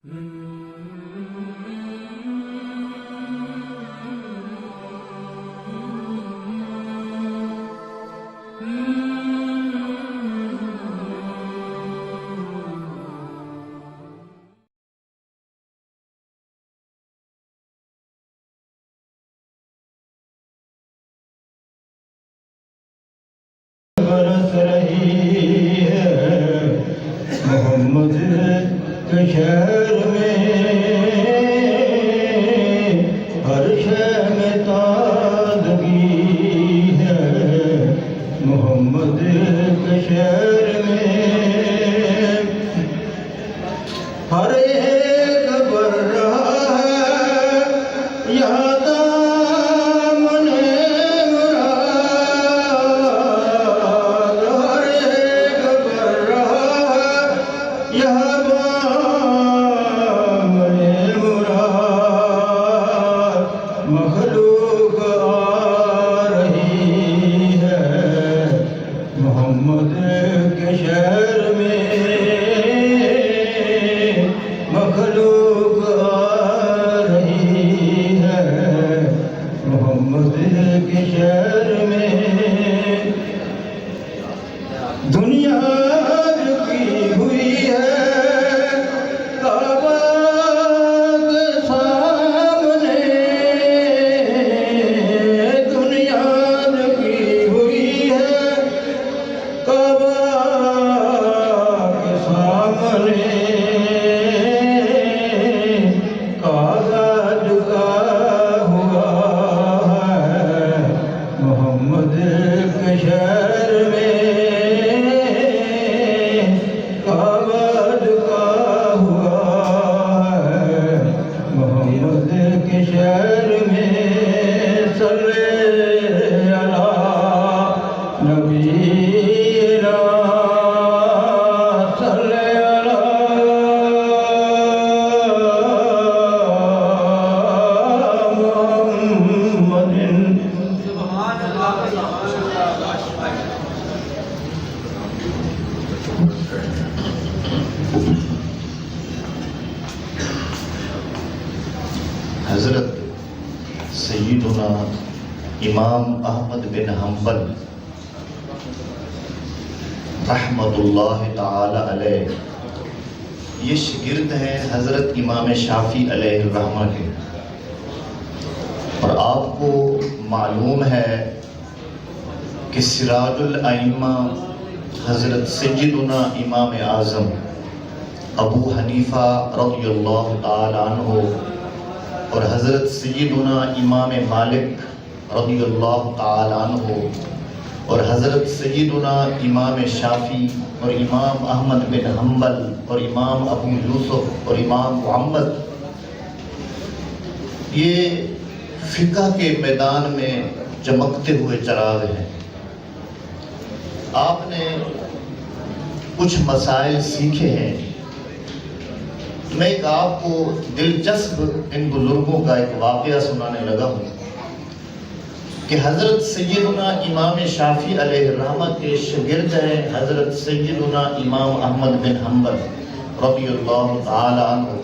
برس رہی ہے محمد کے شہر میں، ہر شے میں تازگی ہے محمد کے شہر میں، ہر ایک بڑھ رہا ہے یہاں دامن مخلوق آ رہی ہے محمد کے شہر میں، مخلوق آ رہی ہے محمد کے شہر میں، دنیا رکی ہوئی ہے کعبہ کے سامنے، دنیا رکی ہوئی ہے کعبہ کے سامنے، کاغذ کا ہوا ہے محمد کے شہر میں، کاغذ کا ہوا ہے محمد کے شہر میں، صلی علی نبینا صلی علی محمد۔ حضرت سیدنا امام احمد بن حنبل رحمت اللہ تعالی علیہ، یہ شاگرد ہیں حضرت امام شافعی علیہ الرحمہ کے، اور آپ کو معلوم ہے کہ سراج الائمہ حضرت سیدنا امام اعظم ابو حنیفہ رضی اللہ تعالی عنہ اور حضرت سیدنا امام مالک رضی اللہ تعالی عنہ اور حضرت سیدنا امام شافعی اور امام احمد بن حنبل اور امام ابو یوسف اور امام محمد، یہ فقہ کے میدان میں چمکتے ہوئے چراغ ہیں۔ آپ نے کچھ مسائل سیکھے ہیں، میں ایک آپ کو دلچسپ ان بزرگوں کا ایک واقعہ سنانے لگا ہوں کہ حضرت سیدنا امام شافعی علیہ الرحمہ کے شاگرد ہیں حضرت سیدنا امام احمد بن حنبل رضی اللہ تعالی عنہ،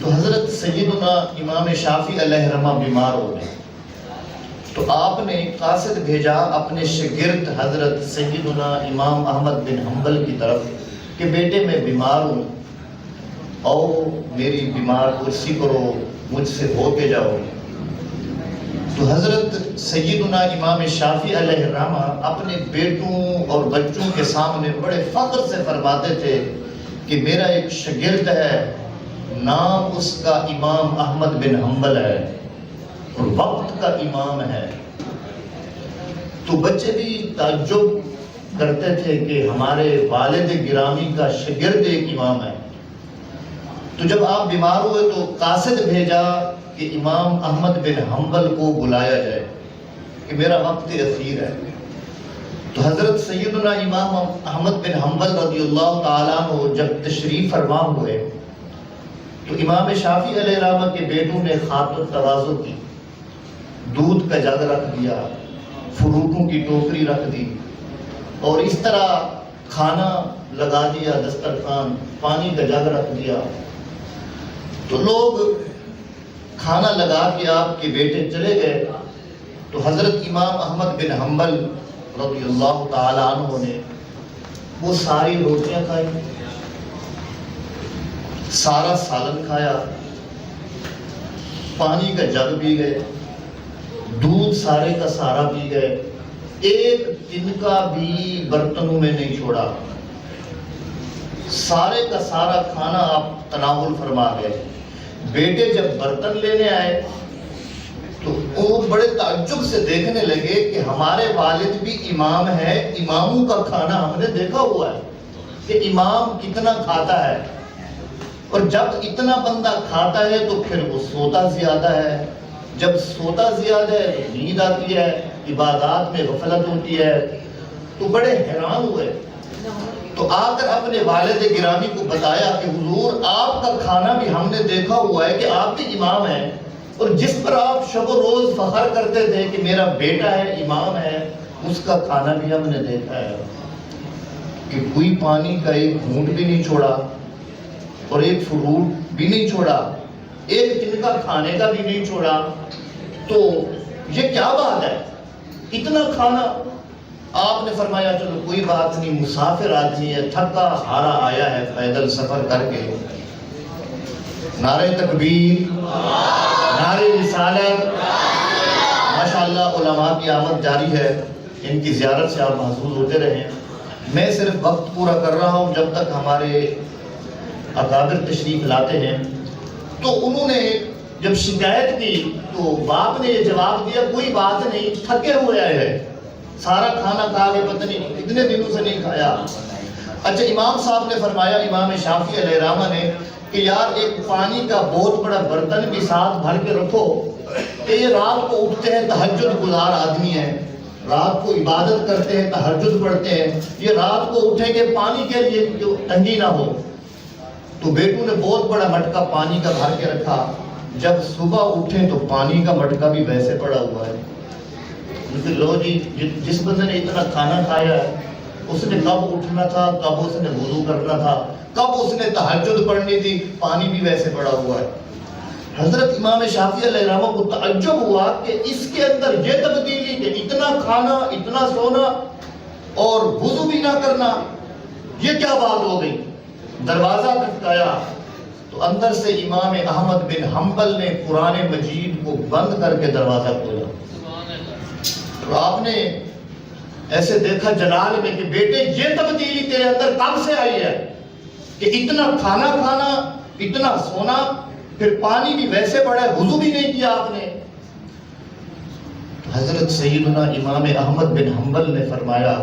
تو حضرت سیدنا امام شافعی علیہ الرحمہ بیمار ہو گئے، تو آپ نے قاصد بھیجا اپنے شاگرد حضرت سیدنا امام احمد بن حنبل کی طرف کہ بیٹے میں بیمار ہوں، اور میری بیمار کرسی کرو، مجھ سے ہو کے جاؤ۔ تو حضرت سیدنا امام شافعی علیہ الرحمہ اپنے بیٹوں اور بچوں کے سامنے بڑے فخر سے فرماتے تھے کہ میرا ایک شاگرد ہے، نام اس کا امام احمد بن حنبل ہے اور وقت کا امام ہے۔ تو بچے بھی تعجب کرتے تھے کہ ہمارے والد گرامی کا شاگرد ایک امام ہے۔ تو جب آپ بیمار ہوئے تو قاصد بھیجا کہ امام احمد بن حنبل کو بلایا جائے کہ میرا وقت اخیر ہے۔ تو حضرت سیدنا امام احمد بن حنبل رضی اللہ تعالیٰ عنہ جب تشریف فرما ہوئے تو امام شافعی علیہ الرحمہ کے بیٹوں نے خاطر تواضع کی، دودھ کا جگ رکھ دیا، فروٹوں کی ٹوکری رکھ دی، اور اس طرح کھانا لگا دیا، دسترخوان، پانی کا جگ رکھ دیا، تو لوگ کھانا لگا کے آپ کے بیٹے چلے گئے تو حضرت امام احمد بن حنبل رضی اللہ تعالی عنہ نے وہ ساری روٹیاں کھائی، سارا سالن کھایا، پانی کا جگ پی گئے، دودھ سارے کا سارا پی گئے، ایک تنکا بھی برتنوں میں نہیں چھوڑا، سارے کا سارا کھانا آپ تناول فرما گئے۔ بیٹے جب برتن لینے آئے تو وہ بڑے تعجب سے دیکھنے لگے کہ ہمارے والد بھی امام ہے، اماموں کا کھانا ہم نے دیکھا ہوا ہے کہ امام کتنا کھاتا ہے، اور جب اتنا بندہ کھاتا ہے تو پھر وہ سوتا زیادہ ہے، جب سوتا زیادہ ہے تو نیند آتی ہے، عبادات میں غفلت ہوتی ہے۔ تو بڑے حیران ہوئے، تو آ کر اپنے والد گرامی کو بتایا کہ حضور آپ کا کھانا بھی ہم نے دیکھا ہوا ہے کہ آپ بھی امام ہیں، اور جس پر آپ شب و روز فخر کرتے تھے کہ میرا بیٹا ہے امام ہے، اس کا کھانا بھی ہم نے دیکھا ہے کہ کوئی پانی کا ایک گھونٹ بھی نہیں چھوڑا اور ایک فروٹ بھی نہیں چھوڑا، ایک تنکا کھانے کا بھی نہیں چھوڑا، تو یہ کیا بات ہے، اتنا کھانا؟ آپ نے فرمایا چلو کوئی بات نہیں، مسافر آدمی ہے، تھکا ہارا آیا ہے پیدل سفر کر کے۔ نعرہ تکبیر، نعرہ رسالت، ماشاءاللہ علماء کی آمد جاری ہے، ان کی زیارت سے آپ محظوظ ہوتے رہیں۔ میں صرف وقت پورا کر رہا ہوں جب تک ہمارے اکابر تشریف لاتے ہیں۔ تو انہوں نے جب شکایت کی تو باپ نے یہ جواب دیا کوئی بات نہیں، تھکے ہوئے آئے ہیں، سارا کھانا کھا کے پتہ نہیں کتنے دنوں سے نہیں کھایا۔ اچھا امام صاحب نے فرمایا، امام شافعی علیہ رحمہ نے، کہ یار ایک پانی کا بہت بڑا برتن بھی ساتھ بھر کے رکھو کہ یہ رات کو اٹھتے ہیں، تہجد گزار آدمی ہیں، رات کو عبادت کرتے ہیں، تہجد پڑھتے ہیں، یہ رات کو اٹھیں گے پانی کے لیے جو تنگی نہ ہو۔ تو بیٹوں نے بہت بڑا مٹکا پانی کا بھر کے رکھا، جب صبح اٹھیں تو پانی کا مٹکا بھی ویسے پڑا ہوا ہے۔ لو جی، جس بندے نے اتنا کھانا کھایا ہے اس نے کب اٹھنا تھا، کب اس نے وضو کرنا تھا، کب اس نے تہجد پڑھنی تھی، پانی بھی ویسے پڑا ہوا ہے۔ حضرت امام شافعی علیہ السلام کو تعجب ہوا کہ اس کے اندر یہ تبدیلی کہ اتنا کھانا، اتنا سونا اور وضو بھی نہ کرنا، یہ کیا بات ہو گئی؟ دروازہ کھٹکایا تو اندر سے امام احمد بن حنبل نے قرآن مجید کو بند کر کے دروازہ کھولا۔ تو آپ نے ایسے دیکھا جلال میں کہ بیٹے یہ تبدیلی تیرے اندر کب سے آئی ہے کہ اتنا کھانا کھانا، اتنا سونا، پھر پانی بھی ویسے پڑا ہے، وضو بھی نہیں کیا آپ نے۔ حضرت سیدنا امام احمد بن حنبل نے فرمایا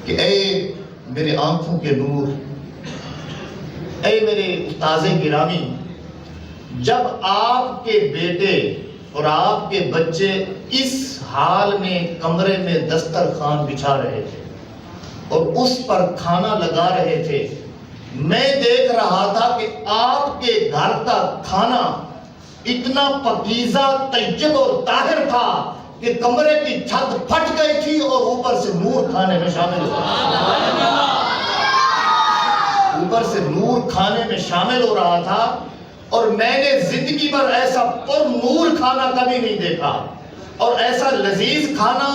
کہ اے میرے آنکھوں کے نور، اے میرے استاذ گرامی، جب آپ کے بیٹے اور آپ کے بچے اس حال میں کمرے میں دسترخوان بچھا رہے تھے اور اس پر کھانا لگا رہے تھے، میں دیکھ رہا تھا کہ آپ کے گھر کا کھانا اتنا پاکیزہ، طیب اور طاہر تھا کہ کمرے کی چھت پھٹ گئی تھی اور اوپر سے نور کھانے میں شامل ہو رہا تھا، اوپر سے نور کھانے میں شامل ہو رہا تھا، اور میں نے زندگی پر ایسا پر نور کھانا کبھی نہیں دیکھا، اور ایسا لذیذ کھانا،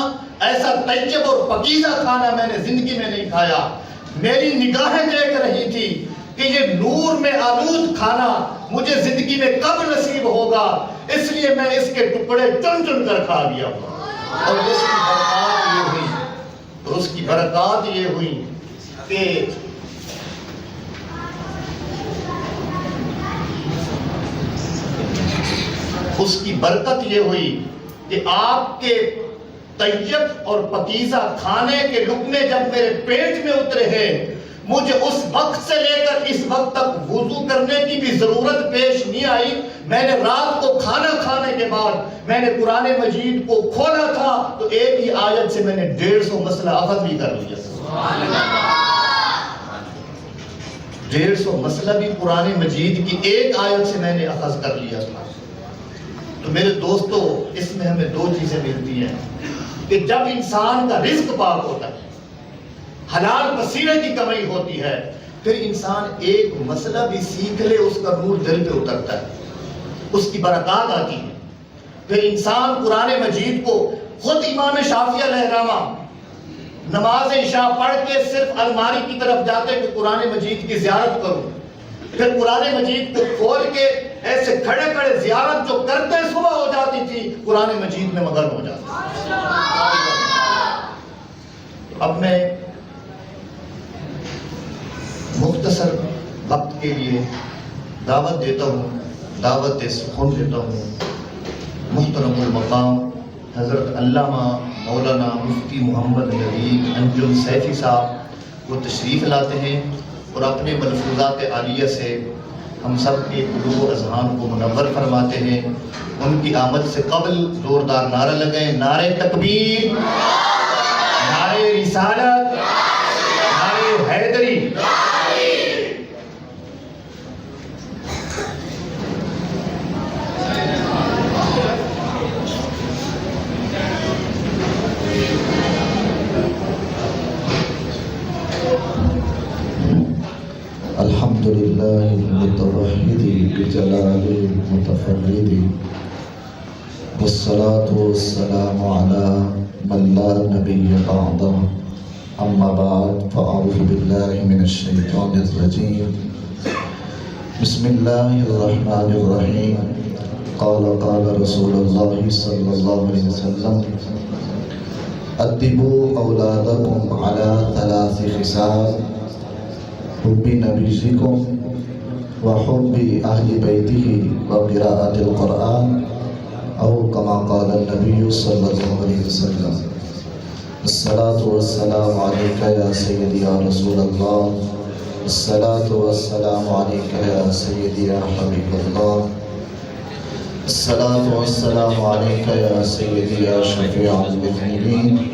ایسا طیب اور پاکیزہ کھانا میں نے زندگی میں نہیں کھایا۔ میری نگاہیں دیکھ رہی تھی کہ یہ نور میں آلود کھانا مجھے زندگی میں کب نصیب ہوگا، اس لیے میں اس کے ٹکڑے چن چن کر کھا لیا، اور اس کی برکات یہ ہوئی کہ اس کی برکت یہ ہوئی کہ آپ کے طیب اور پاکیزہ کھانے کے لقمے جب میرے پیٹ میں اترے ہیں، مجھے اس وقت سے لے کر اس وقت تک وضو کرنے کی بھی ضرورت پیش نہیں آئی۔ میں نے رات کو کھانا کھانے کے بعد میں نے قرآن مجید کو کھولا تھا تو ایک ہی آیت سے میں نے 150 مسئلہ اخذ بھی کر لیا۔ 150 مسئلہ بھی قرآن مجید کی ایک آیت سے میں نے اخذ کر لیا تھا۔ تو میرے دوستو، اس میں ہمیں دو چیزیں ملتی ہیں کہ جب انسان کا رزق پاک ہوتا ہے، حلال وسیلے کی کمائی ہوتی ہے، پھر انسان ایک مسئلہ بھی سیکھ لے اس کا نور دل پہ اترتا ہے، اس کی برکات آتی ہے۔ پھر انسان قرآن مجید کو، خود امام شافعی علیہ الرحمہ نماز عشاء پڑھ کے صرف الماری کی طرف جاتے کہ قرآن مجید کی زیارت کروں، پھر قرآن مجید کو کھول کے ایسے کھڑے کھڑے زیارت جو کرتے صبح ہو جاتی تھی، قرآن مجید میں مگن ہو جاتے۔ اب میں مختصر وقت کے لیے دعوت دیتا ہوں، دعوت سخن دیتا ہوں محترم المقام حضرت علامہ مولانا مفتی محمد نبی انجم سیفی صاحب وہ تشریف لاتے ہیں اور اپنے ملفوظات عالیہ سے ہم سب کے قلوب و اذہان کو منور فرماتے ہیں۔ ان کی آمد سے قبل زوردار نعرہ لگیں، نعرہ تکبیر، نعرہ رسالت، نعرہ حیدری۔ الحمد لله المتوحد بجلال المتفرد، والصلاة والسلام على من لا نبي بعده، أما بعد فأعوذ بالله من الشيطان الرجيم، بسم الله الرحمن الرحيم، قال رسول الله صلى الله عليه وسلم، أدبوا أولادكم على 3 خصال، حب نبيكم وحب أهل بيته وقراءة القرآن، أو كما قال النبي صلى الله عليه وسلم، الصلاة والسلام عليك يا سيدي يا رسول الله، الصلاة والسلام عليك يا سيدي يا حبيب الله، الصلاة والسلام عليك يا سيدي يا شفيع المذنبين،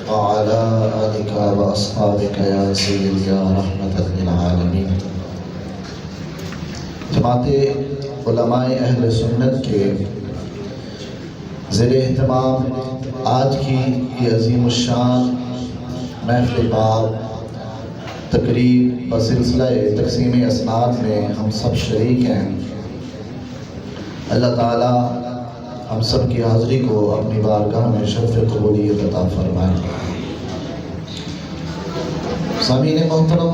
وعلى آلك وأصحابك يا سيدي يا رحمة للعالمين۔ جماعت علماء اہل سنت کے زیر اہتمام آج کی یہ عظیم الشان محفل باب تقریب بسلسلہ تقسیم اسناد میں ہم سب شریک ہیں۔ اللہ تعالیٰ ہم سب کی حاضری کو اپنی بارگاہ میں شرف قبولیت عطا فرمائے۔ سامعین محترم،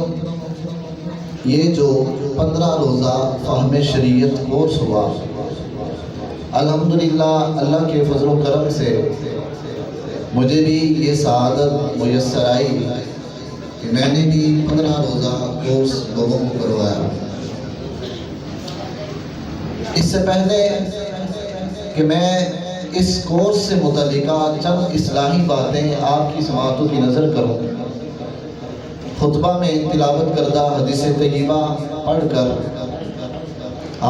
یہ جو 15 روزہ فہم شریعت کورس ہوا، الحمدللہ اللہ کے فضل و کرم سے مجھے بھی یہ سعادت میسر آئی کہ میں نے بھی 15 روزہ کورس لوگوں کو کروایا۔ اس سے پہلے کہ میں اس کورس سے متعلقہ چند اصلاحی باتیں آپ کی سماعتوں کی نظر کروں، خطبہ میں تلاوت کردہ حدیث طیبہ پڑھ کر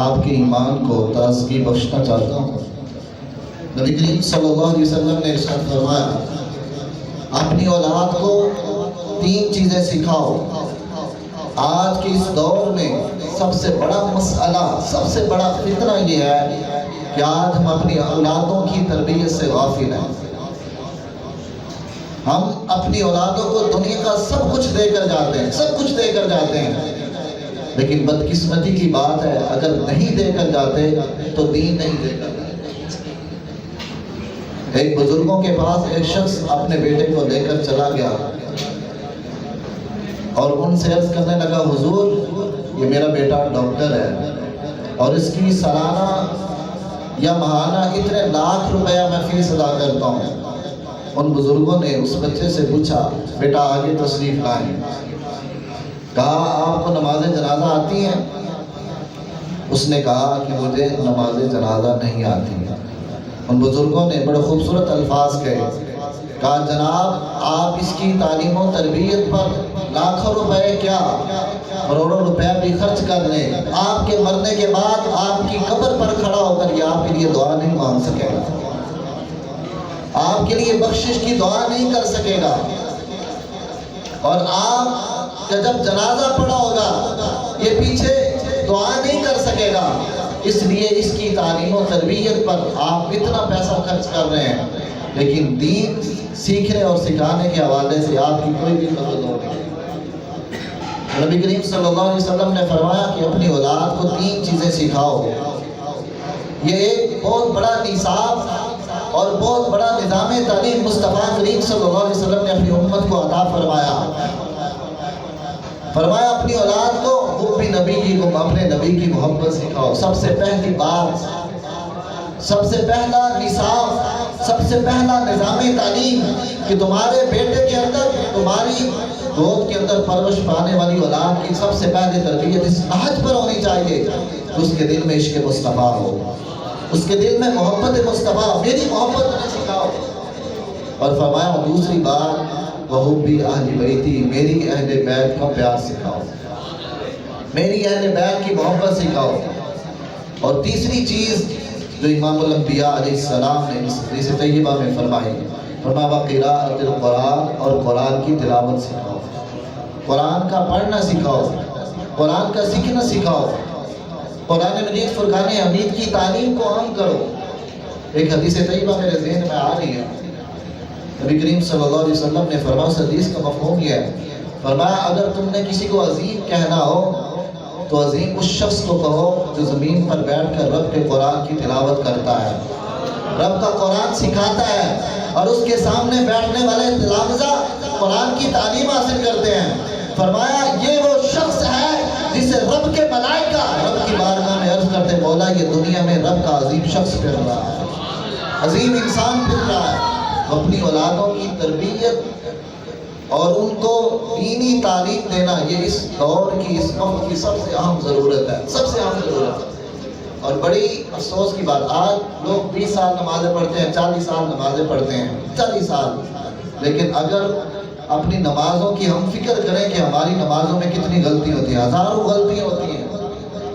آپ کے ایمان کو تازگی بخشنا چاہتا ہوں۔ نبی کریم صلی اللہ علیہ وسلم نے ارشاد فرمایا، اپنی اولاد کو 3 چیزیں سکھاؤ۔ آج کے اس دور میں سب سے بڑا مسئلہ، سب سے بڑا فتنہ یہ ہے کہ آج ہم اپنی اولادوں کی تربیت سے غافل ہیں۔ ہم اپنی اولادوں کو دنیا کا سب کچھ دے کر جاتے ہیں، سب کچھ دے کر جاتے ہیں، لیکن بدقسمتی کی بات ہے اگر نہیں دے کر جاتے تو دین نہیں دے کر جاتے۔ ایک بزرگوں کے پاس ایک شخص اپنے بیٹے کو لے کر چلا گیا اور ان سے عرض کرنے لگا، حضور یہ میرا بیٹا ڈاکٹر ہے اور اس کی سالانہ یا ماہانہ اتنے لاکھ روپیہ میں فیس ادا کرتا ہوں۔ ان بزرگوں نے اس بچے سے پوچھا، بیٹا آگے تشریف لائیں۔ کہا، آپ کو نماز جنازہ آتی ہے؟ اس نے کہا کہ مجھے نماز جنازہ نہیں آتی۔ ان بزرگوں نے بڑے خوبصورت الفاظ کہے، کہا جناب آپ اس کی تعلیم و تربیت پر لاکھوں روپے کیا کروڑوں روپے بھی خرچ کر لیں، آپ کے مرنے کے بعد آپ کی قبر پر کھڑا ہو کر یہ آپ کے لیے دعا نہیں مانگ سکے گا، آپ کے لیے بخشش کی دعا نہیں کر سکے گا، اور آپ کا جب جنازہ پڑا ہوگا یہ پیچھے دعا نہیں کر سکے گا۔ اس لیے اس کی تعلیم و تربیت پر آپ اتنا پیسہ خرچ کر رہے ہیں، لیکن دین سیکھنے اور سکھانے کے حوالے سے آپ کی کوئی بھی مدد نہیں۔ نبی کریم صلی اللہ علیہ وسلم نے فرمایا کہ اپنی اولاد کو 3 چیزیں سکھاؤ. یہ ایک بہت بڑا نصاب اور بہت بڑا نظام تعلیم مصطفیٰ کریم صلی اللہ علیہ وسلم نے اپنی امت کو عطا فرمایا. فرمایا اپنی اولاد کو حب نبیکم، اپنے نبی کی محبت سکھاؤ. سب سے پہلی بات، سب سے پہلا نصاب، سب سے پہلا نظام تعلیم کہ تمہارے بیٹے کے اندر، تمہاری گود کے اندر پرورش پانے والی اولاد کی سب سے پہلے تربیت اس نہج پر ہونی چاہیے کہ اس کے دل میں عشق مصطفیٰ ہو، اس کے دل میں محبت مصطفیٰ، میری محبت انہیں سکھاؤ. اور فرمایا دوسری بات وَحُبِّ أَهْلِ بَيْتِي، میری اہل بیت کا پیار سکھاؤ، میری اہل بیت کی محبت سکھاؤ. اور تیسری چیز جو امام الانبیاء علیہ السلام نے اس حدیث طیبہ میں فرمائی، فرمایا وَقِرَاءَةِ الْقُرْآنِ، اور قرآن کی تلاوت سکھاؤ، قرآن کا پڑھنا سکھاؤ، قرآن کا سیکھنا سکھاؤ، قرآن مجید فرقان حمید کی تعلیم کو عام کرو. ایک حدیث طیبہ میرے ذہن میں آ رہی ہے. نبی کریم صلی اللہ علیہ وسلم نے فرمایا، اس حدیث کا مفہوم یہ ہے، فرمایا اگر تم نے کسی کو عظیم کہنا ہو تو عظیم اس شخص کو کہو جو زمین پر بیٹھ کر رب کے قرآن کی تلاوت کرتا ہے، رب کا قرآن سکھاتا ہے، اور اس کے سامنے بیٹھنے والے تلامذہ قرآن کی تعلیم حاصل کرتے ہیں. فرمایا یہ وہ شخص ہے جسے رب کے ملائکہ رب کی بارگاہ میں عرض کرتے مولا یہ دنیا میں رب کا عظیم شخص پھر رہا ہے، عظیم انسان پھر رہا ہے. اپنی اولادوں کی تربیت اور ان کو دینی تعلیم دینا یہ اس دور کی، اس وقت کی سب سے اہم ضرورت ہے، سب سے اہم ضرورت ہے. اور بڑی افسوس کی بات، آج لوگ 20 سال نمازیں پڑھتے ہیں، 40 سال نمازیں پڑھتے ہیں، 40 سال، لیکن اگر اپنی نمازوں کی ہم فکر کریں کہ ہماری نمازوں میں کتنی غلطی ہوتی ہیں، ہزاروں غلطیاں ہوتی ہیں،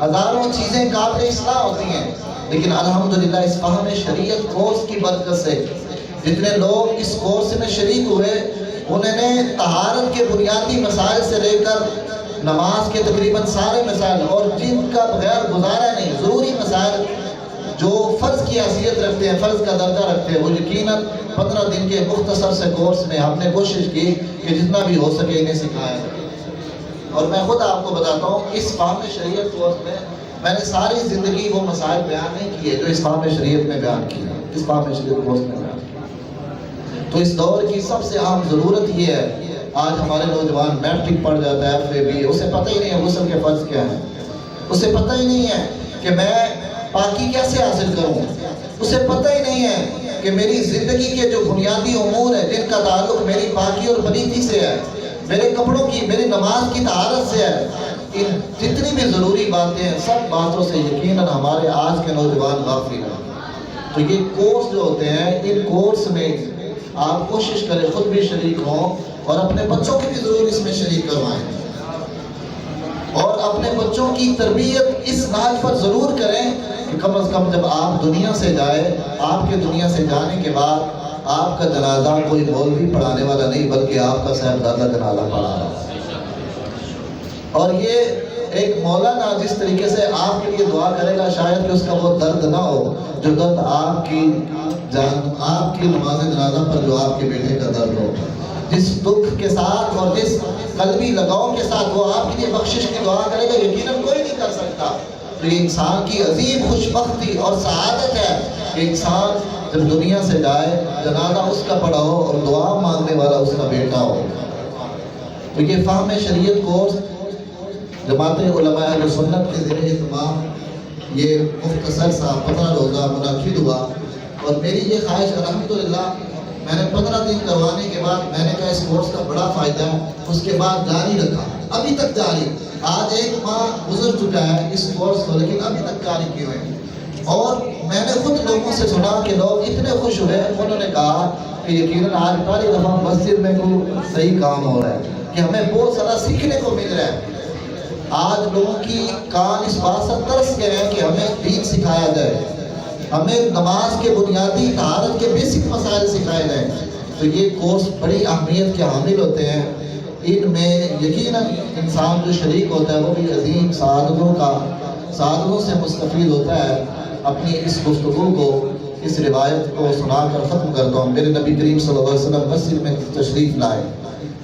ہزاروں چیزیں قابل اصلاح ہوتی ہیں، لیکن الحمدللہ اس فہم شریعت کورس کی برکت سے جتنے لوگ اس کورس میں شریک ہوئے انہوں نے طہارت کے بنیادی مسائل سے لے کر نماز کے تقریباً سارے مسائل، اور جن کا بغیر گزارا نہیں، ضروری مسائل جو فرض کی حیثیت رکھتے ہیں، فرض کا درجہ رکھتے ہیں، وہ یقیناً 15 دن کے مختصر سے کورس میں ہم نے کوشش کی کہ جتنا بھی ہو سکے انہیں سکھایا. اور میں خود آپ کو بتاتا ہوں اس فہم شریعت کورس میں نے ساری زندگی وہ مسائل بیان نہیں کیے جو اس فہم شریعت میں بیان کیے، اس فہم شریعت کورس میں بیان کیے. تو اس دور کی سب سے اہم ضرورت یہ ہے، آج ہمارے نوجوان میٹرک پڑھ جاتا ہے، FA اسے پتہ ہی نہیں ہے غسل کے فرض کیا ہیں، اسے پتہ ہی نہیں ہے کہ میں پاکی کیسے حاصل کروں، اسے پتہ ہی نہیں ہے کہ میری زندگی کے جو بنیادی امور ہیں جن کا تعلق میری پاکی اور پلیتی سے ہے، میرے کپڑوں کی، میری نماز کی طہارت سے ہے. ان جتنی بھی ضروری باتیں ہیں سب باتوں سے یقیناً ہمارے آج کے نوجوان غافل ہیں. تو یہ کورس جو ہوتے ہیں، ان کورس میں آپ کوشش کریں خود بھی شریک ہوں اور اپنے بچوں کی بھی ضرور اس میں شریک کروائیں، اور اپنے بچوں کی تربیت اس نہج پر ضرور کریں کہ کم از کم جب آپ دنیا سے جائیں، آپ کے دنیا سے جانے کے بعد آپ کا جنازہ کوئی مولوی پڑھانے والا نہیں بلکہ آپ کا صاحبزادہ جنازہ پڑھا رہا ہے. اور یہ ایک مولانا جس طریقے سے آپ کے لیے دعا کرے گا شاید کہ اس کا وہ درد نہ ہو جو درد آپ کی نماز جنازہ پر جو آپ کے بیٹے کا درد ہو. جس دکھ کے ساتھ اور جس قلبی لگاؤ کے ساتھ وہ آپ کے لیے بخشش کی دعا کرے گا یقیناً کوئی نہیں کر سکتا. تو یہ انسان کی عظیم خوشبختی اور سعادت ہے کہ انسان جب دنیا سے جائے جنازہ اس کا پڑھا ہو اور دعا مانگنے والا اس کا بیٹا ہو. تو یہ فہم شریعت کورس جماعت علماء اہل سنت کے ذریعے تمام یہ مختصر سا 15 روزہ منعقد ہوا، اور میری یہ خواہش الحمدللہ میں نے 15 دن کروانے کے بعد میں نے کہا اس کورس کا بڑا فائدہ ہے، اس کے بعد جاری رکھا، ابھی تک جاری. آج 1 ماہ گزر چکا ہے اس کورس کو لیکن ابھی تک جاری کیے ہوئے. اور میں نے خود لوگوں سے سنا کہ لوگ اتنے خوش ہوئے، انہوں نے کہا کہ یقیناً آج پہلی دفعہ مسجد میں کوئی صحیح کام ہو رہا ہے کہ ہمیں بہت سارا سیکھنے کو مل رہا ہے. آج لوگوں کی کان اس بات سے ترس گئے ہیں کہ ہمیں دین سکھایا جائے، ہمیں نماز کے بنیادی طہارت کے بیسک مسائل سکھائے جائیں. تو یہ کورس بڑی اہمیت کے حامل ہوتے ہیں. ان میں یقیناً انسان جو شریک ہوتا ہے وہ بھی عظیم سعادتوں سے مستفید ہوتا ہے. اپنی اس گفتگو کو، اس روایت کو سنا کر ختم کرتا ہوں. میرے نبی کریم صلی اللہ علیہ وسلم مسجد میں تشریف لائے،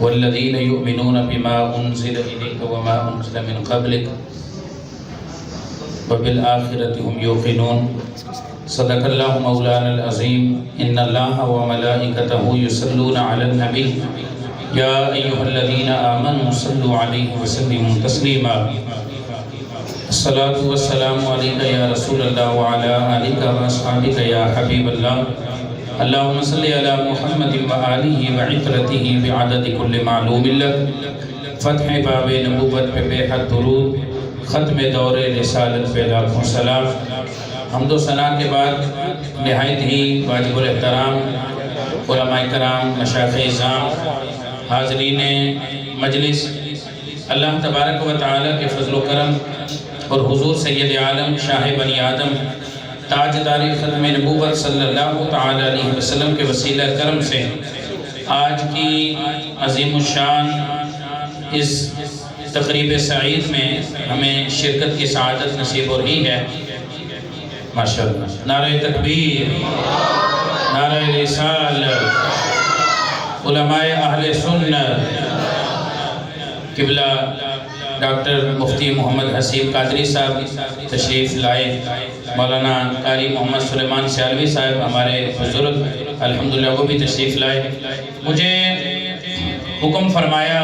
والذین یؤمنون بما انزل الیک وما انزل من قبلک وبالآخرة هم یوقنون صدق اللہ مولانا العظیم ان اللہ وملائکته یصلون علی النبی یا ایہا الذین آمنوا صلوا علیہ وسلموا تسلیما الصلاة والسلام علیکہ یا رسول اللہ وعلی آلکہ واصحابکہ یا حبیب اللہ اللہم صلی علی محمد وآلہ وعطرتہ بعدد کل معلوم لک فتح باب نبوت پہ بے حد درود ختم دور رسالت پہ لاکھوں سلام حمد و ثنا کے بعد نہایت ہی واجب الاحترام علماء کرام مشائخ اعظام حاضرین مجلس اللہ تبارک و تعالی کے فضل و کرم اور حضور سید عالم شاہ بنی آدم تاجدار ختم نبوت صلی اللہ تعالی علیہ وسلم کے وسیلہ کرم سے آج کی عظیم الشان اس تقریب سعید میں ہمیں شرکت کی سعادت نصیب ہو رہی ہے ماشاءاللہ نعرہ تکبیر نعرہ رسالت علماء اہل سنت قبلہ ڈاکٹر مفتی محمد حسیب قادری صاحب تشریف لائے مولانا قاری محمد سلیمان سیالوی صاحب ہمارے بزرگ الحمدللہ وہ بھی تشریف لائے مجھے حکم فرمایا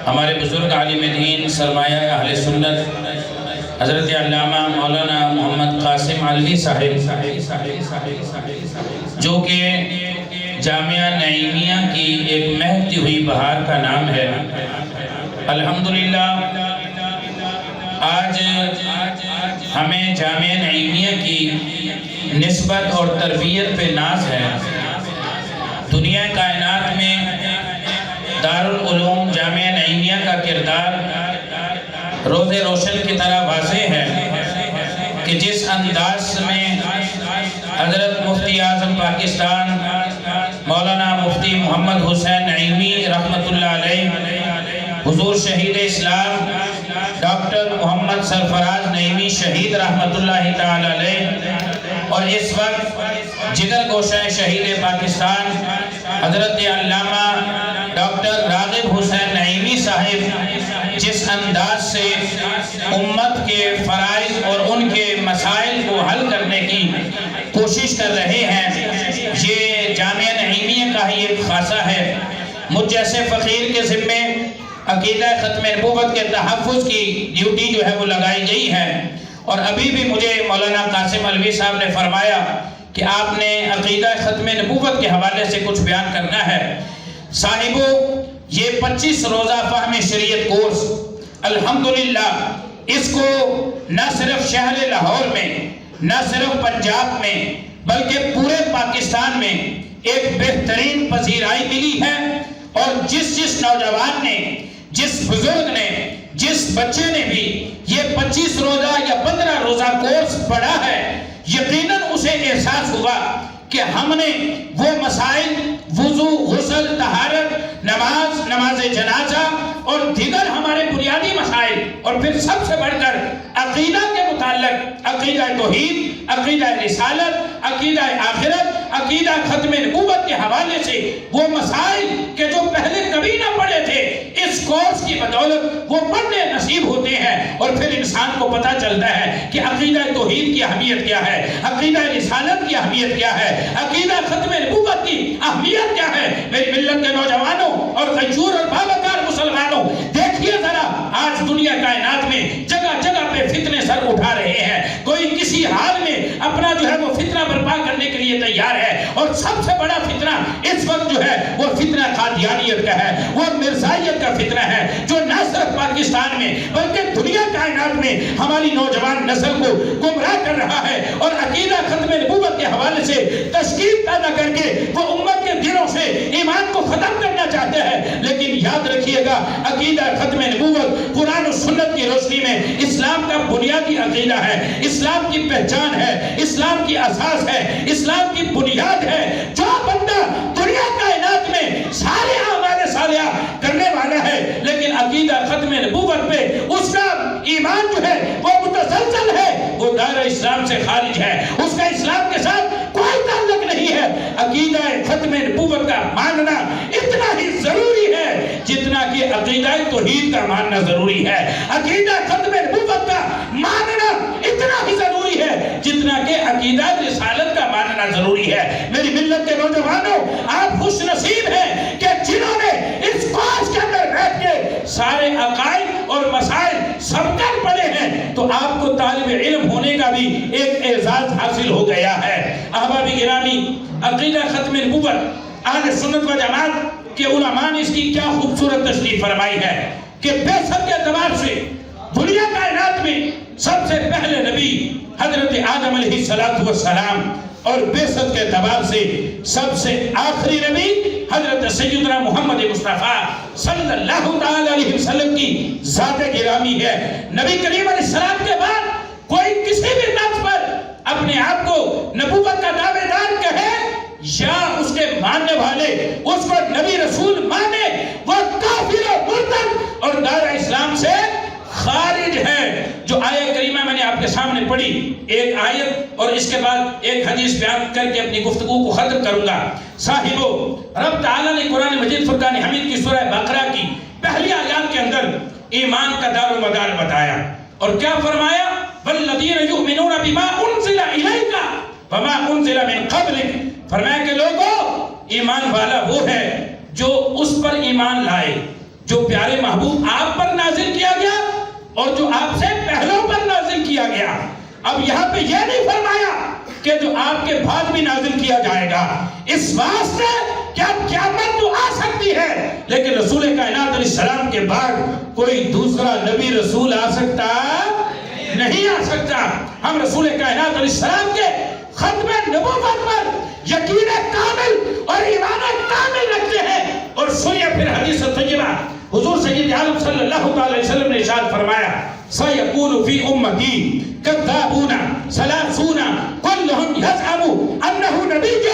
ہمارے بزرگ عالم دین سرمایہ اہل سنت حضرت علامہ مولانا محمد قاسم علوی صاحب جو کہ جامعہ نعیمیہ کی ایک مہکتی ہوئی بہار کا نام ہے الحمدللہ آج ہمیں جامعہ نعیمیہ کی نسبت اور تربیت پہ ناز ہے دنیا کائنات میں دارالعلوم جامعہ نعیمیہ کا کردار روز روشن کی طرح واضح ہے کہ جس انداز میں حضرت مفتی اعظم پاکستان مولانا مفتی محمد حسین نعیمی رحمۃ اللہ علیہ حضور شہید اسلام ڈاکٹر محمد سرفراز نعیمی شہید رحمۃ اللہ تعالی علیہ اور اس وقت جگر گوشہ شہید پاکستان حضرت علامہ ڈاکٹر راغب حسین نعیمی صاحب جس انداز سے امت کے فرائض اور ان کے مسائل کو حل کرنے کی کوشش کر رہے ہیں یہ جامعہ نعیمیہ کا ہی ایک خاصہ ہے مجھ جیسے فقیر کے ذمے عقیدہ ختم نبوت کے تحفظ کی ڈیوٹی جو ہے وہ لگائی گئی ہے اور ابھی بھی مجھے مولانا قاسم علوی صاحب نے فرمایا کہ آپ نے عقیدہ ختم نبوت کے حوالے سے کچھ بیان کرنا ہے صاحبو یہ 25 روزہ فہم شریعت کورس الحمدللہ اس کو نہ صرف شہر لاہور میں نہ صرف پنجاب میں بلکہ پورے پاکستان میں ایک بہترین پذیرائی ملی ہے اور جس نوجوان نے جس بزرگ نے جس بچے نے بھی یہ 25 روزہ یا 15 روزہ کورس پڑھا ہے یقیناً اسے احساس ہوا کہ ہم نے وہ مسائل وضو غسل طہارت نماز جنازہ اور دیگر ہمارے بنیادی مسائل اور پھر سب سے بڑھ کر عقیدہ کے متعلق عقیدہ توحید عقیدہ رسالت عقیدہ آخرت عقیدہ ختم نبوت کے حوالے سے وہ مسائل کہ جو پہلے کبھی نہ پڑھے تھے اس کورس کی بدولت وہ پڑھنے نصیب ہوتے ہیں اور پھر انسان کو پتہ چلتا ہے کہ عقیدہ توحید کی اہمیت کیا ہے عقیدہ رسالت کی اہمیت کیا ہے عقیدہ ختم نبوت کی اہمیت کیا ہے میری ملت کے نوجوانوں اور غیور اور باوقار مسلمانوں دیکھیے ذرا آج دنیا کائنات میں جگہ جگہ پہ فتنے سر اٹھا رہے ہیں کوئی کسی حال میں اپنا جو ہے وہ فتنہ برپا کرنے کے لیے تیار ہے اور سب سے بڑا فتنہ اس وقت جو ہے وہ فتنہ قادیانیت کا ہے وہ مرزائیت کا فتنہ ہے جو نہ صرف پاکستان میں بلکہ دنیا کائنات میں ہماری نوجوان نسل کو گمراہ کر رہا ہے اور عقیدہ ختم نبوت کے حوالے سے تشکیل پیدا کر کے وہ امت کے دلوں سے ایمان کو ختم کرنا چاہتے ہیں لیکن یاد رکھیے گا عقیدہ ختم نبوت قرآن و سنت کی روشنی میں اسلام کا بنیادی عقیدہ ہے اسلام کی پہچان ہے اسلام کی اساس ہے اسلام کی بنیاد ہے جو بندہ دنیا کائنات میں سارے اعمال صالحہ کرنے والا ہے لیکن عقیدہ ختم نبوت پہ اس کا ایمان جو ہے وہ متزلزل ہے وہ دائرہ اسلام سے خارج ہے اس کا اسلام کے ساتھ کوئی تعلق نہیں ہے عقیدہ ختم نبوت کا ماننا اتنا ہی ضروری ہے جتنا کہ عقیدہ توحید کا ماننا ضروری ہے۔ عقیدہ ختم نبوت کا ماننا اتنا ہی ضروری ہے جتنا کہ عقیدہ رسالت کا ماننا ضروری ہے۔ میری ملت کے نوجوانوں، آپ خوش نصیب ہیں کہ جنہوں نے اس کورس کے اندر بیٹھ کے سارے عقائد اور مسائل سبقت پڑھے ہیں، تو آپ کو طالب علم ہونے کا بھی ایک اعزاز حاصل ہو گیا ہے۔ احباب گرامی، عقیدہ ختم نبوت اہل سنت و جماعت کے علماء نے اس کی کیا خوبصورت تشریح فرمائی ہے کہ بعثت کے اعتبار سے دنیا کائنات میں سب سے پہلے نبی حضرت آدم علیہ السلام اور بعثت کے اعتبار سے سب سے آخری نبی حضرت سیدنا محمد مصطفیٰ صلی اللہ تعالی علیہ وسلم کی ذات گرامی ہے۔ نبی کریم علیہ السلام کے بعد کوئی کسی بھی لفظ پر اپنے آپ کو نبوت کا دعوے دار کہے یا اس کے ماننے والے اس کو نبی رسول مانے، وہ کافر و مرتد اور دائرہ اسلام سے خارج ہے۔ جو آیت کریمہ میں نے آپ کے سامنے پڑھی، ایک آیت اور اس کے بعد ایک حدیث بیان کر کے اپنی گفتگو کو ختم کروں گا۔ صاحبو، رب تعالیٰ نے قرآن مجید فرقان حمید کی سورہ بقرہ کی پہلی آیات کے اندر ایمان کا دار و مدار بتایا اور کیا فرمایا؟ وَالَّذِينَ يُؤْمِنُونَ بِمَا أُنزِلَ إِلَيْكَ وَمَا أُنزِلَ مِن قَبْلِكَ، فرمایا کہ لوگوں، ایمان والا وہ ہے جو اس پر ایمان لائے جو پیارے محبوب آپ پر نازل کیا گیا اور جو آپ سے پہلوں پر نازل کیا گیا۔ اب یہاں پہ یہ نہیں فرمایا کہ جو آپ کے بعد بھی نازل کیا جائے گا، اس واسطے کہ اب قیامت تو آ سکتی ہے لیکن رسول کائنات علیہ السلام کے بعد کوئی دوسرا نبی رسول آ سکتا نہیں آ سکتا۔ ہم رسول کائنات علیہ السلام کے ختم نبوت پر یقین کامل اور ایمان کامل رکھتے ہیں۔ اور سنیے پھر حدیث طیبہ، حضور سید عالم صلی اللہ علیہ وسلم نے ارشاد فرمایا، سَيَكُونُ فِي أُمَّتِي كَذَّابُونَ ثَلَاثُونَ كُلُّهُمْ يَزْعَمُ أَنَّهُ نَبِيٌّ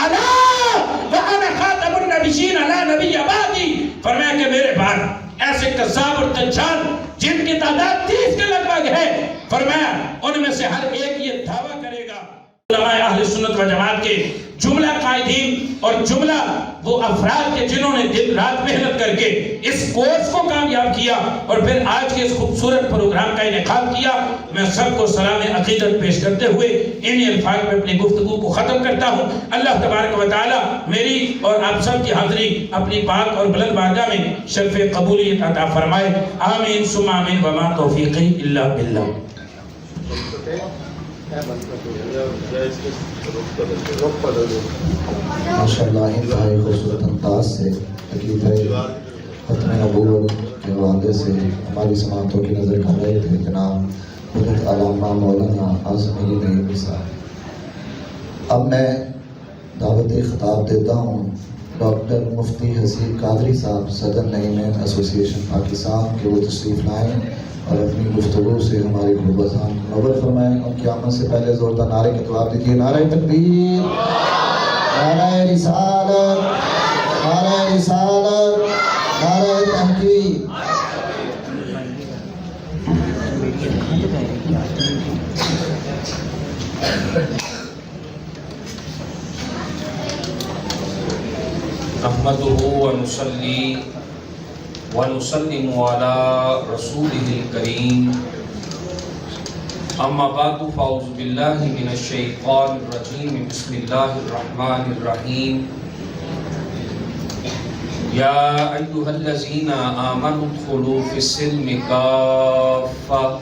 أَلَا وَأَنَا خَاتَمُ النَّبِيِّينَ لَا نَبِيَّ بَعْدِي، فرمایا کہ میرے بعد ایسے کذاب اور دجال جن کی تعداد 30 کے لگ بھگ ہے، فرمایا ان میں سے ہر ایک یہ دعویٰ کرے گا۔ علماء اہل سنت و جماعت کے جملہ قائدین اور جملہ وہ افراد کے جنہوں نے دن رات محنت کر کے اس کورس کو کامیاب کیا اور پھر آج کے اس خوبصورت پروگرام کا انعقاد کیا، میں سب کو سلام عقیدت پیش کرتے ہوئے انہی الفاظ میں اپنی گفتگو کو ختم کرتا ہوں۔ اللہ تبارک و تعالی میری اور آپ سب کی حاضری اپنی پاک اور بلند بارگاہ میں شرف قبولیت عطا فرمائے، آمین ثم آمین، وما توفیقی الا باللہ۔ ماشاءاللہ انتہائی خوبصورت انداز سے عقیدہ ختم نبوت کے حوالے سے ہماری سماعتوں کی نظر کر رہے تھے جناب حضرت علامہ مولانا اعظم نعیم صاحب۔ اب میں دعوت خطاب دیتا ہوں ڈاکٹر مفتی حسین قادری صاحب، صدر نعیمین ایسوسی ایشن پاکستان، کہ وہ تشریف لائیں اور اپنی گفتگو سے ہماری گفتگو منور فرمائیں۔ ان کی آمد سے پہلے زوردار نعرے کے جواب دیجیے، نعرہ تکبیر، نعرہ رسالت، نعرہ رسالت، نعرہ تحقیق۔ نحمدہ ونصلی ونسلم علی رسولہ الکریم، اما بعد فاعوذ باللہ من الشیطان الرجیم، بسم اللہ الرحمن الرحیم۔ یا ایہا الذین آمنوا ادخلوا فی السلم کافۃ،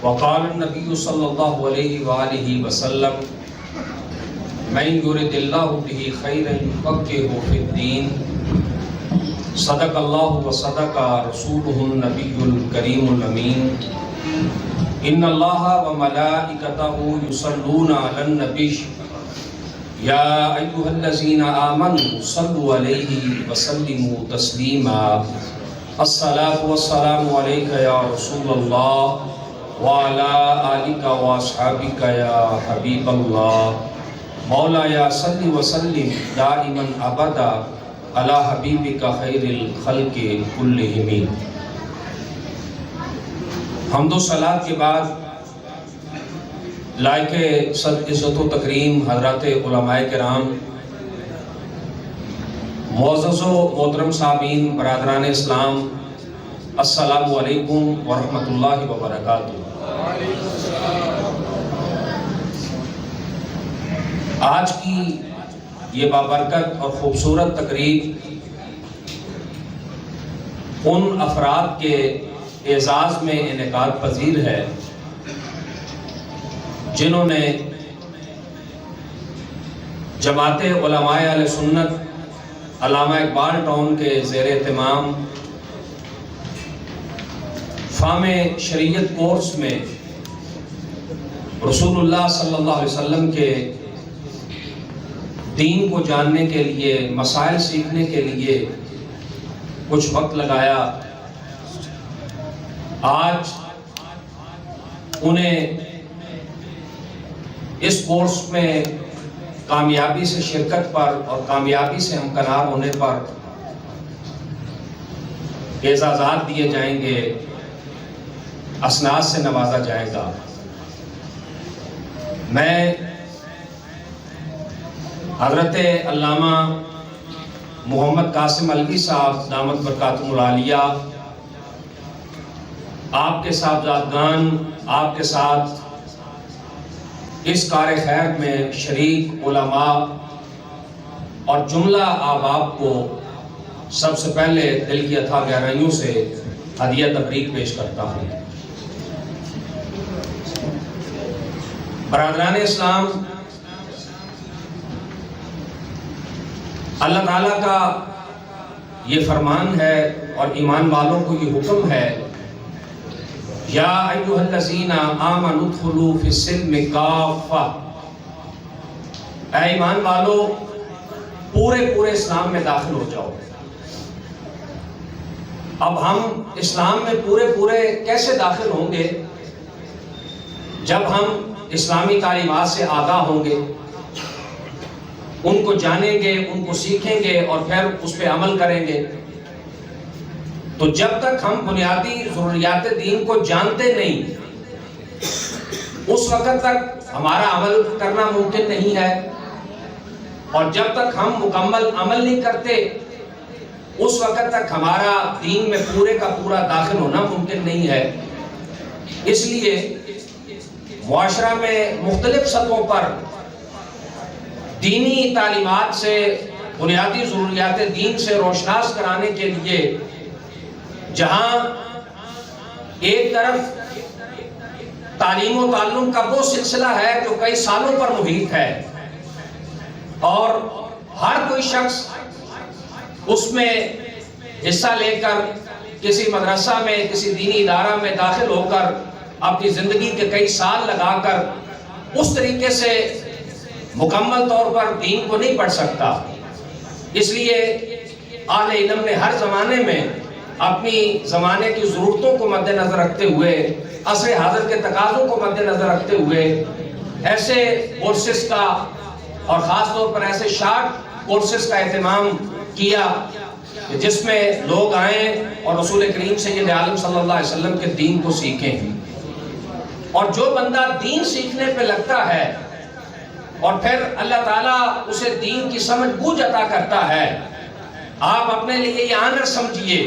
وقال النبی صلی اللہ علیہ وآلہ وسلم، من یرد اللہ بہ خیرا یفقہہ فی الدین۔ صدق اللہ و صدق رسولہ النبی الکریم الامین۔ ان اللہ و ملائکتہ یصلون علی النبی، یا ایہا الذین آمنوا صلوا علیہ وسلموا تسلیما۔ الصلاۃ والسلام علیک یا رسول اللہ وعلی آلک واصحابک یا حبیب اللہ۔ مولا یا صلی وسلم دائما ابدا علی حبیبک خیر الخلق کلہم۔ حمد و صلاۃ کے بعد لائق صد عزت و تکریم حضرات علماء کرام، معزز و محترم سامعین، برادران اسلام، السلام علیکم ورحمۃ اللہ وبرکاتہ۔ آج کی یہ بابرکت اور خوبصورت تقریب ان افراد کے اعزاز میں انعقاد پذیر ہے جنہوں نے جماعت علماء اہل سنت علامہ اقبال ٹاؤن کے زیر اہتمام فہم شریعت کورس میں رسول اللہ صلی اللہ علیہ وسلم کے دین کو جاننے کے لیے، مسائل سیکھنے کے لیے کچھ وقت لگایا۔ آج انہیں اس کورس میں کامیابی سے شرکت پر اور کامیابی سے ہمکنار ہونے پر اعزازات دیے جائیں گے، اسناد سے نوازا جائے گا۔ میں حضرت علامہ محمد قاسم علوی صاحب دامت برکاتہم العالیہ، آپ کے صاحبزادگان، آپ کے ساتھ اس کار خیر میں شریک علماء اور جملہ احباب کو سب سے پہلے دل کی اتھا گہرائیوں سے ہدیہ تبریک پیش کرتا ہوں۔ برادران اسلام، اللہ تعالیٰ کا یہ فرمان ہے اور ایمان والوں کو یہ حکم ہے، یا ایھا الذین آمنوا ادخلوا فی السلم کافہ، اے ایمان والو پورے اسلام میں داخل ہو جاؤ۔ اب ہم اسلام میں پورے کیسے داخل ہوں گے؟ جب ہم اسلامی تعلیمات سے آگاہ ہوں گے، ان کو جانیں گے، ان کو سیکھیں گے اور پھر اس پہ عمل کریں گے۔ تو جب تک ہم بنیادی ضروریات دین کو جانتے نہیں، اس وقت تک ہمارا عمل کرنا ممکن نہیں ہے، اور جب تک ہم مکمل عمل نہیں کرتے اس وقت تک ہمارا دین میں پورے کا پورا داخل ہونا ممکن نہیں ہے۔ اس لیے معاشرہ میں مختلف سطحوں پر دینی تعلیمات سے، بنیادی ضروریات دین سے روشناس کرانے کے لیے، جہاں ایک طرف تعلیم و تعلم کا وہ سلسلہ ہے جو کئی سالوں پر محیط ہے اور ہر کوئی شخص اس میں حصہ لے کر کسی مدرسہ میں، کسی دینی ادارہ میں داخل ہو کر اپنی زندگی کے کئی سال لگا کر اس طریقے سے مکمل طور پر دین کو نہیں پڑھ سکتا۔ اس لیے اہل علم نے ہر زمانے میں اپنی زمانے کی ضرورتوں کو مد نظر رکھتے ہوئے، عصر حاضر کے تقاضوں کو مد نظر رکھتے ہوئے ایسے کورسز کا اور خاص طور پر ایسے شارٹ کورسز کا اہتمام کیا جس میں لوگ آئیں اور رسول کریم سید عالم صلی اللہ علیہ وسلم کے دین کو سیکھیں۔ اور جو بندہ دین سیکھنے پہ لگتا ہے اور پھر اللہ تعالیٰ اسے دین کی سمجھ بوجھ عطا کرتا ہے، آپ اپنے لیے یہ آنر سمجھیے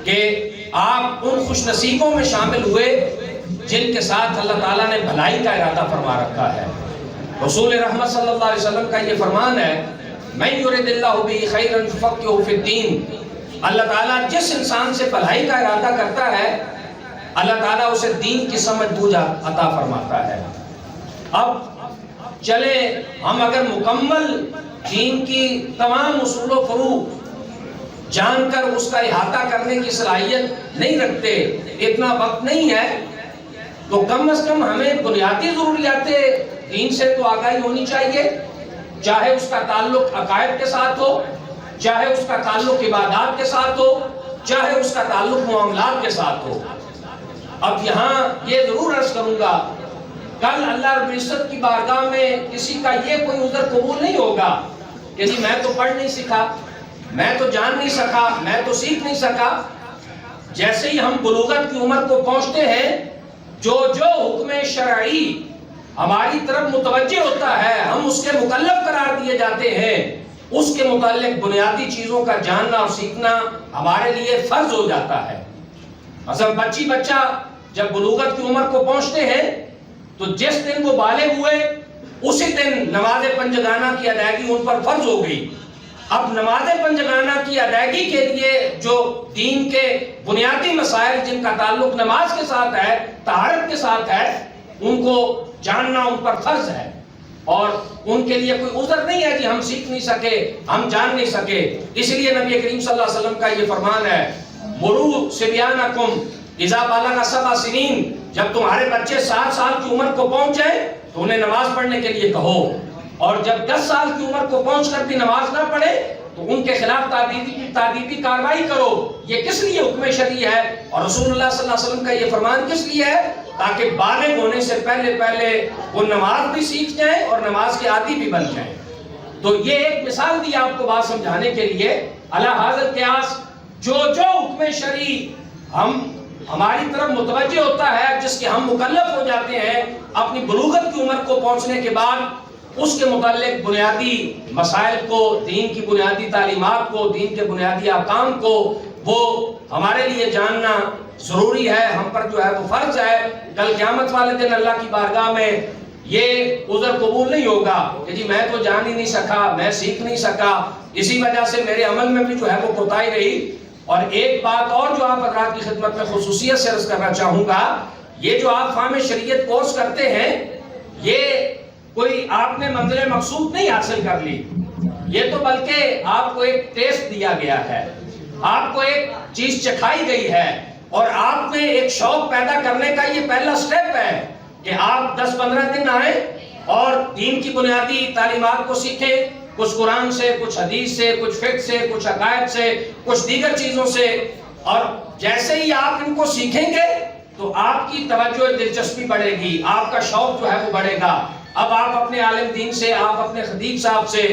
کہ آپ ان خوش نصیبوں میں شامل ہوئے جن کے ساتھ اللہ تعالیٰ نے بھلائی کا ارادہ فرما رکھا ہے۔ رسول رحمت صلی اللہ علیہ وسلم کا یہ فرمان ہے، مَن یُرِدِ اللَّهُ بِهِ خَیْرًا یُفَقِّهُ فِی الدِّین، اللہ تعالیٰ جس انسان سے بھلائی کا ارادہ کرتا ہے اللہ تعالیٰ اسے دین کی سمجھ بوجھ عطا فرماتا ہے۔ اب چلے ہم اگر مکمل دین کی تمام اصول و فروع جان کر اس کا احاطہ کرنے کی صلاحیت نہیں رکھتے، اتنا وقت نہیں ہے، تو کم از کم ہمیں بنیادی ضروریات دین سے تو آگاہی ہونی چاہیے، چاہے اس کا تعلق عقائد کے ساتھ ہو، چاہے اس کا تعلق عبادات کے ساتھ ہو، چاہے اس کا تعلق معاملات کے ساتھ ہو۔ اب یہاں یہ ضرور عرض کروں گا، کل اللہ رب العزت کی بارگاہ میں کسی کا یہ کوئی عذر قبول نہیں ہوگا کہ جی میں تو پڑھ نہیں سکا، میں تو جان نہیں سکا، میں تو سیکھ نہیں سکا۔ جیسے ہی ہم بلوغت کی عمر کو پہنچتے ہیں، جو حکم شرعی ہماری طرف متوجہ ہوتا ہے، ہم اس کے مکلف قرار دیے جاتے ہیں، اس کے متعلق بنیادی چیزوں کا جاننا اور سیکھنا ہمارے لیے فرض ہو جاتا ہے۔ مثلا بچہ جب بلوغت کی عمر کو پہنچتے ہیں تو جس دن وہ بالغ ہوئے اسی دن نماز پنجگانہ کی ادائیگی ان پر فرض ہو گئی۔ اب نماز پنجگانہ کی ادائیگی کے لیے جو دین کے بنیادی مسائل جن کا تعلق نماز کے ساتھ ہے، طہارت کے ساتھ ہے، ان کو جاننا ان پر فرض ہے، اور ان کے لیے کوئی عذر نہیں ہے کہ ہم سیکھ نہیں سکے، ہم جان نہیں سکے۔ اس لیے نبی کریم صلی اللہ علیہ وسلم کا یہ فرمان ہے، مروا صبیانکم اذا بلغ 7 سنین، جب تمہارے بچے 7 سال کی عمر کو پہنچ جائیں تو انہیں نماز پڑھنے کے لیے کہو، اور جب 10 سال کی عمر کو پہنچ کر بھی نماز نہ پڑھے تو ان کے خلاف تادیبی کارروائی کرو۔ یہ کس لیے حکم شرعی ہے، اور رسول اللہ صلی اللہ علیہ وسلم کا یہ فرمان کس لیے ہے؟ تاکہ بالغ ہونے سے پہلے وہ نماز بھی سیکھ جائیں اور نماز کے عادی بھی بن جائیں۔ تو یہ ایک مثال دی آپ کو بات سمجھانے کے لیے۔ علی حاضر قیاس جو حکم شرعی ہماری طرف متوجہ ہوتا ہے، جس کے ہم مکلف ہو جاتے ہیں اپنی بلوغت کی عمر کو پہنچنے کے بعد، اس کے متعلق بنیادی مسائل کو، دین کی بنیادی تعلیمات کو، دین کے بنیادی احکام کو وہ ہمارے لیے جاننا ضروری ہے، ہم پر جو ہے وہ فرض ہے۔ کل قیامت والے دن اللہ کی بارگاہ میں یہ عذر قبول نہیں ہوگا کہ جی میں تو جان ہی نہیں سکا، میں سیکھ نہیں سکا، اسی وجہ سے میرے عمل میں بھی جو ہے وہ کوتاہی رہی۔ اور ایک بات اور جو آپ حضرات کی خدمت میں خصوصیت سے عرض کرنا چاہوں گا، یہ جو آپ فہم شریعت کورس کرتے ہیں، یہ کوئی آپ نے منزل مقصود نہیں حاصل کر لی، یہ تو بلکہ آپ کو ایک ٹیسٹ دیا گیا ہے، آپ کو ایک چیز چکھائی گئی ہے، اور آپ نے ایک شوق پیدا کرنے کا یہ پہلا سٹیپ ہے کہ آپ 10-15 دن آئیں اور دین کی بنیادی تعلیمات کو سیکھیں، کچھ قرآن سے، کچھ حدیث سے، کچھ فقہ سے، کچھ عقائد سے، کچھ دیگر چیزوں سے، اور جیسے ہی آپ ان کو سیکھیں گے تو آپ کی توجہ دلچسپی بڑھے گی، آپ کا شوق جو ہے وہ بڑھے گا۔ اب آپ اپنے عالم دین سے، آپ اپنے خطیب صاحب سے،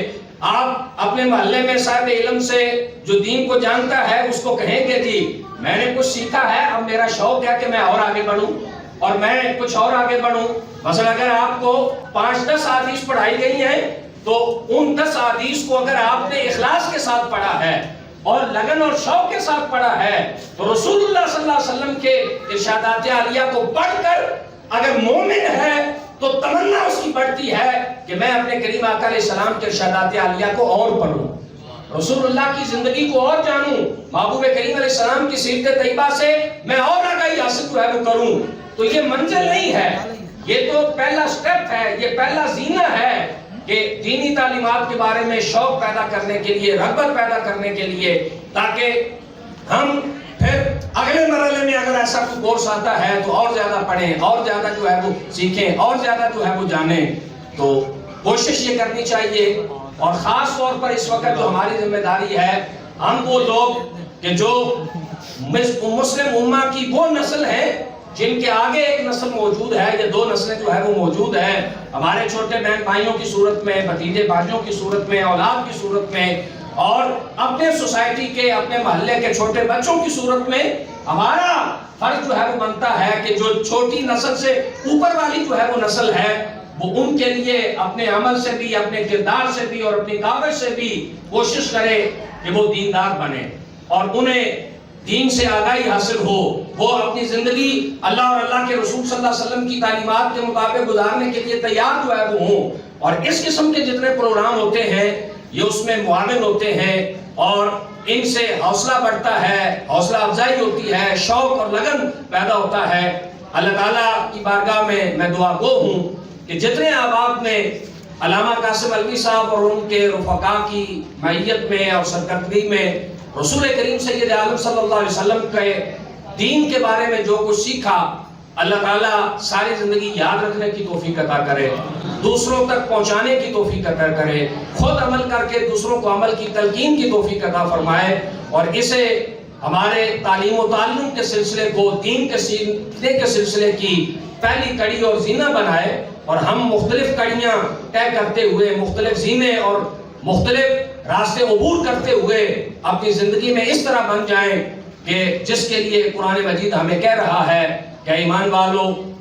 آپ اپنے محلے میں صاحب علم سے جو دین کو جانتا ہے اس کو کہیں گے جی میں نے کچھ سیکھا ہے، اب میرا شوق ہے کہ میں اور آگے بڑھوں اور میں کچھ اور آگے بڑھوں۔ مثلا اگر آپ کو 5-10 حدیث پڑھائی گئی ہیں تو ان 10 حدیث کو اگر آپ نے اخلاص کے ساتھ پڑھا ہے اور لگن اور شوق کے ساتھ پڑھا ہے تو رسول اللہ صلی اللہ علیہ وسلم کے ارشادات عالیہ کو پڑھ کر اگر مومن ہے تو تمنا اس کی بڑھتی ہے کہ میں اپنے کریم آقا علیہ السلام کے ارشادات عالیہ کو اور پڑھوں، رسول اللہ کی زندگی کو اور جانوں، محبوب کریم علیہ السلام کی سیرت طیبہ سے میں اور آگاہی حاصل جو ہے وہ کروں۔ تو یہ منزل نہیں ہے، یہ تو پہلا سٹیپ ہے، یہ پہلا زینہ ہے کہ دینی تعلیمات کے بارے میں شوق پیدا کرنے کے لیے، رغبت پیدا کرنے کے لیے، تاکہ ہم پھر اگلے مرحلے میں اگر ایسا کوئی کورس آتا ہے تو اور زیادہ پڑھیں، اور زیادہ جو ہے وہ سیکھیں، اور زیادہ جو ہے وہ جانیں۔ تو کوشش یہ کرنی چاہیے، اور خاص طور پر اس وقت جو ہماری ذمہ داری ہے، ہم وہ لوگ کہ جو مسلم امہ کی وہ نسل ہے جن کے آگے ایک نسل موجود ہے، یہ 2 نسلیں جو ہے وہ موجود ہیں، ہمارے چھوٹے بہن بھائیوں کی صورت میں، بھتیجے بھائیوں کی صورت میں، اولاد کی صورت میں، اور اپنے سوسائٹی کے، اپنے محلے کے چھوٹے بچوں کی صورت میں ہمارا فرض جو ہے وہ بنتا ہے کہ جو چھوٹی نسل سے اوپر والی جو ہے وہ نسل ہے، وہ ان کے لیے اپنے عمل سے بھی، اپنے کردار سے بھی اور اپنی کاوش سے بھی کوشش کرے کہ وہ دیندار بنے اور انہیں دین سے آگاہی حاصل ہو، وہ اپنی زندگی اللہ اور اللہ کے رسول صلی اللہ علیہ وسلم کی تعلیمات کے مطابق گزارنے کے لیے تیار جو ہے وہ ہوں۔ اور اس قسم کے جتنے پروگرام ہوتے ہیں یہ اس میں معاون ہوتے ہیں، اور ان سے حوصلہ بڑھتا ہے، حوصلہ افزائی ہوتی ہے، شوق اور لگن پیدا ہوتا ہے۔ اللہ تعالیٰ کی بارگاہ میں میں دعا گو ہوں کہ جتنے احباب نے علامہ قاسم علوی صاحب اور ان کے رفقا کی معیت میں اور سرکردگی میں رسول کریم سید عالم صلی اللہ علیہ وسلم کے دین کے بارے میں جو کچھ سیکھا، اللہ تعالیٰ ساری زندگی یاد رکھنے کی توفیق عطا کرے، دوسروں تک پہنچانے کی توفیق عطا کرے، خود عمل کر کے دوسروں کو عمل کی تلقین کی توفیق عطا فرمائے، اور اسے ہمارے تعلیم و تعلم کے سلسلے کو، دین کے سیکھنے کے سلسلے کی پہلی کڑی اور زینہ بنائے، اور ہم مختلف کڑیاں طے کرتے ہوئے، مختلف زینے اور مختلف راستے عبور کرتے ہوئے اپنی زندگی میں اس طرح بن جائیں کہ جس کے لیے قرآن مجید ہمیں کہہ رہا ہے کہ ایمان والو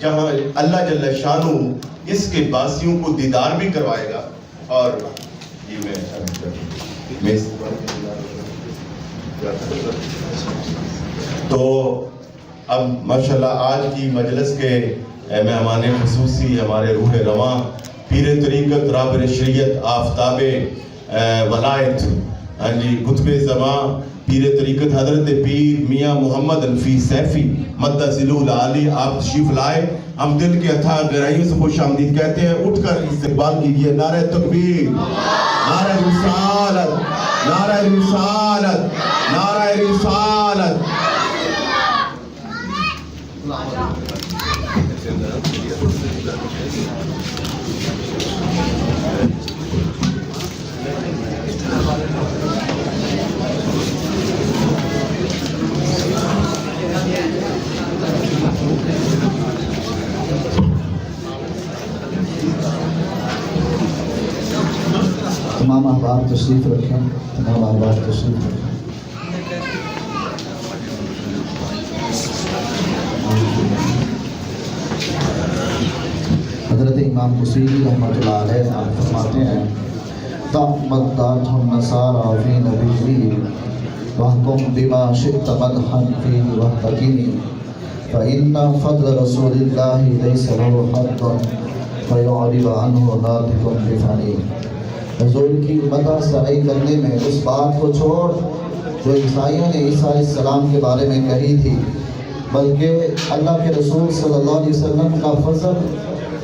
جہاں اللہ جل شانہ اس کے باسیوں کو دیدار بھی کروائے گا. اور یہ میں تو اب ماشاءاللہ آج کی مجلس کے مہمان خصوصی ہمارے روح رواں پیر طریقت رابر شریعت آفتاب ولایت قطب زمان پیر طریقت حضرت پیر میاں محمد انفی سیفی مدہ ذلو العالی آپ تشریف لائے. ہم دل کے اتھا گہرائیوں سے خوش آمدید کہتے ہیں. اٹھ کر استقبال کیجئے. نعرہ تکبیر، نعرہ رسالت، نعرہ رسالت، نعرہ رسالت. تمام احباب تشریف رکھیں. تمام احباب تشریف رکھیں. حضرت امام بصیری رحمۃ اللہ علیہ آپ فرماتے ہیں تحمد دات النصارى فی نبیہ وحکم بما شئت مدحا فیہ وحتکمی فإن فضل رسول اللہ لیس له حد فیعرب عنہ ناطق بفنی. حضور کی مدح سرائی کرنے میں اس بات کو چھوڑ جو عیسائیوں نے عیسیٰ علیہ السلام کے بارے میں کہی تھی، بلکہ اللہ کے رسول صلی اللہ علیہ وسلم کا فضل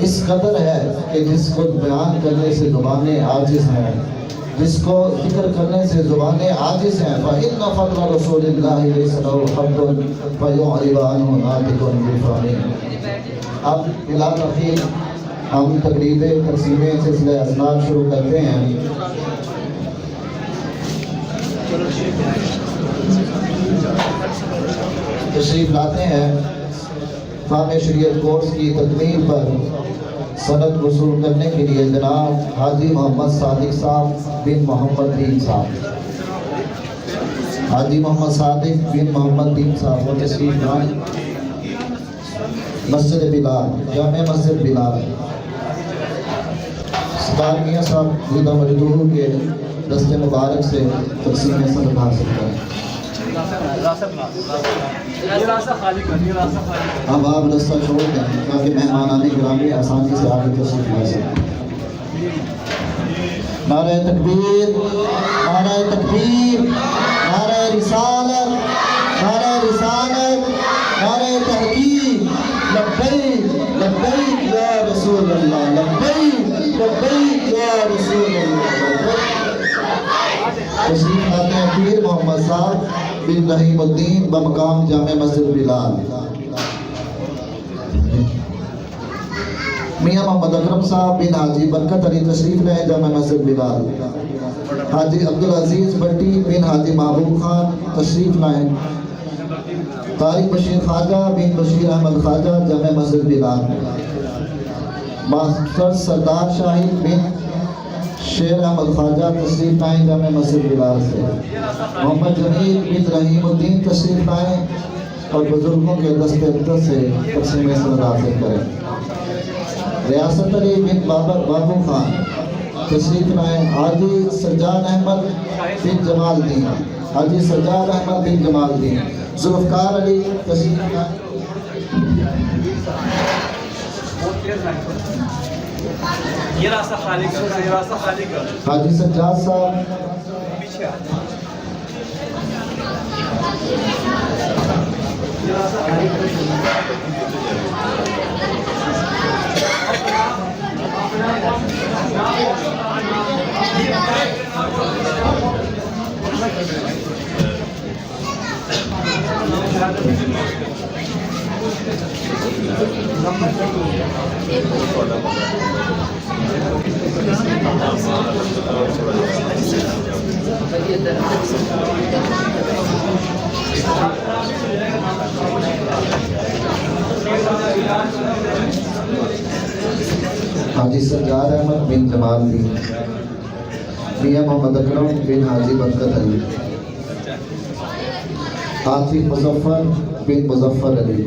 اس قدر ہے کہ جس کو بیان کرنے سے زبانیں عاجز ہیں، جس کو ذکر کرنے سے زبانیں عاجز ہیں. فَإِنَّ فَضْلَ رَسُولِ اللَّهِ لَيْسَ لَهُ حَدٌّ فَيُعْرِبُ عَنْهُ نَاطِقٌ بِلِسَانِهِ. اب بلا تاخیر ہم تقریب تقسیم سلسلہ اسناد شروع کرتے ہیں. تشریف لاتے ہیں فہم شریعت کورس کی تکمیل پر سند وصول کرنے کے لیے جناب حاجی محمد صادق صاحب بن محمد دین صاحب. حاجی محمد صادق بن محمد دین صاحب وہ تشریف لائیں. مسجد بلال، جامع مسجد بلال. سردار میاں صاحب دیدہ مجدور کے دست مبارک سے تقسیم سند حاصل کریں. اب آپ رستہ چھوڑ دیں تاکہ مہمانان گرامی آسانی سے آگے تشریف لا سکیں. نعرہ تکبیر، نعرہ تکبیر، نعرہ رسالت، نعرہ رسالت، نعرہ تحقیق. لبیک لبیک یا رسول اللہ، لبیک لبیک یا رسول اللہ. تشریف لاتے ہیں پیر محمد صاحب بن رحیم الدین بمقام جامع مسجد بلال. میاں محمد اکرم صاحب بن حاجی برکت علی تشریف لائے جامع مسجد بلال. حاجی عبدالعزیز بٹی بن حاجی محبوب خان تشریف لائیں. طارق بشیر خواجہ بن بشیر احمد خواجہ جامع مسجد بلال. ماسٹر سردار شاہد بن شیر احمد خواجہ تشریف لائیں جامع مسجد بلال سے. محمد جمیل بن رحیم الدین تشریف لائیں اور بزرگوں کے دست اقدس سے تقسیم سند حاصل کریں. ریاست علی بن بابو خان تشریف لائیں. حاجی سجاد احمد بن جمال الدین، حاجی سجاد احمد بن جمال الدین. ذوالفقار علی تشریف لائیں. یہ راستہ خالی کر، یہ راستہ خالی کر. حاجی سجاد صاحب. حاجی سجاد احمد بن جمال الدین. میاں محمد اکرم بن حاجی برکت علی. عاطف مظفر بن مظفر علی.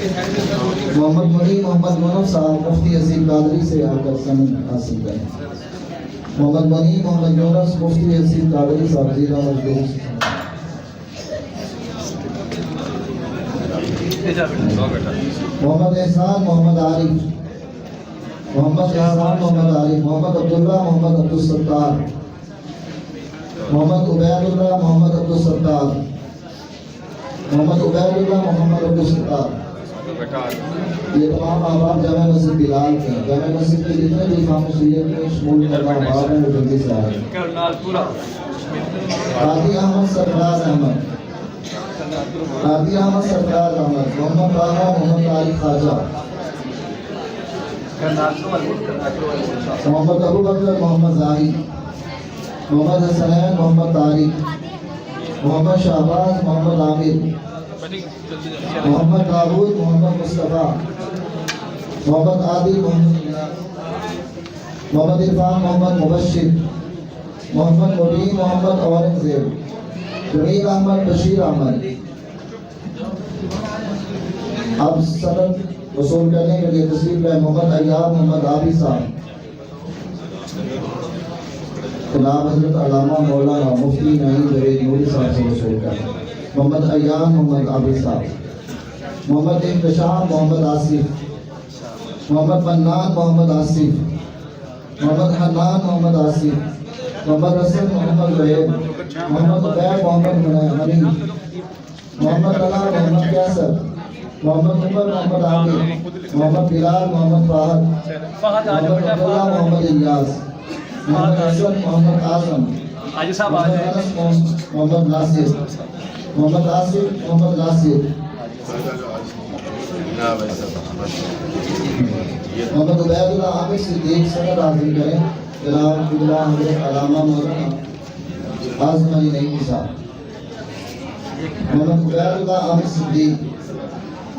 محمد منی محمد منف صاحب مفتی حسین قادری سے آ کر سند حاصل کریں. محمد منی محمد یونس مفتی حسین قادری صاحب زیرہ مجلوس. محمد احسان محمد عارف محمد احسان محمد عارف محمد عبداللہ محمد عبدالستار محمد عبید اللہ محمد عبدالستار محمد عبید اللہ محمد عبدالستار. یہ تمام احباب جامع مسجد بلال کے ہیں. جامع مسجد کے جتنے بھی خاموشیت میں شمول کرنا احباب ہیں وہ جلدی سے آئے. قاضی احمد سرفراز احمد قاضی احمد سرفراز احمد محمد طاہر محمد طارق خواجہ محمد ابو بکر محمد زاہد محمد حسنین محمد طارق محمد شہباز محمد عامر محمد داود محمد مصطفیٰ محمد عادل محمد عرفان محمد مبشر محمد مبین محمد اورنگزیب جمیل احمد بشیر احمد. اب سند وصول کرنے کے لیے تشریف لائے محمد ایاب محمد عابد صاحب. جناب حضرت علامہ مولانا مفتی نعیم جوید نوری صاحب سے وصول کریں. محمد ایان محمد عابد صاحب. محمد انتشام محمد آصف محمد منان محمد آصف محمد حنان محمد آصف محمد رسل محمد وحید محمد عبید محمد منی محمد طلحہ محمد کیسر محمد عمر محمد عامر محمد بلال محمد فہد محمد عبداللہ محمد الیاس محمد حسن محمد اعظم محمد انس محمد ناصر محمد آصف محمد ناصر محمد عبید اللہ عامر صدیق سند حاصل کریں. جناب قبلہ حضرت علامہ مولانا اعظم علی نعیمی صاحب. محمد عبید اللہ عامر صدیق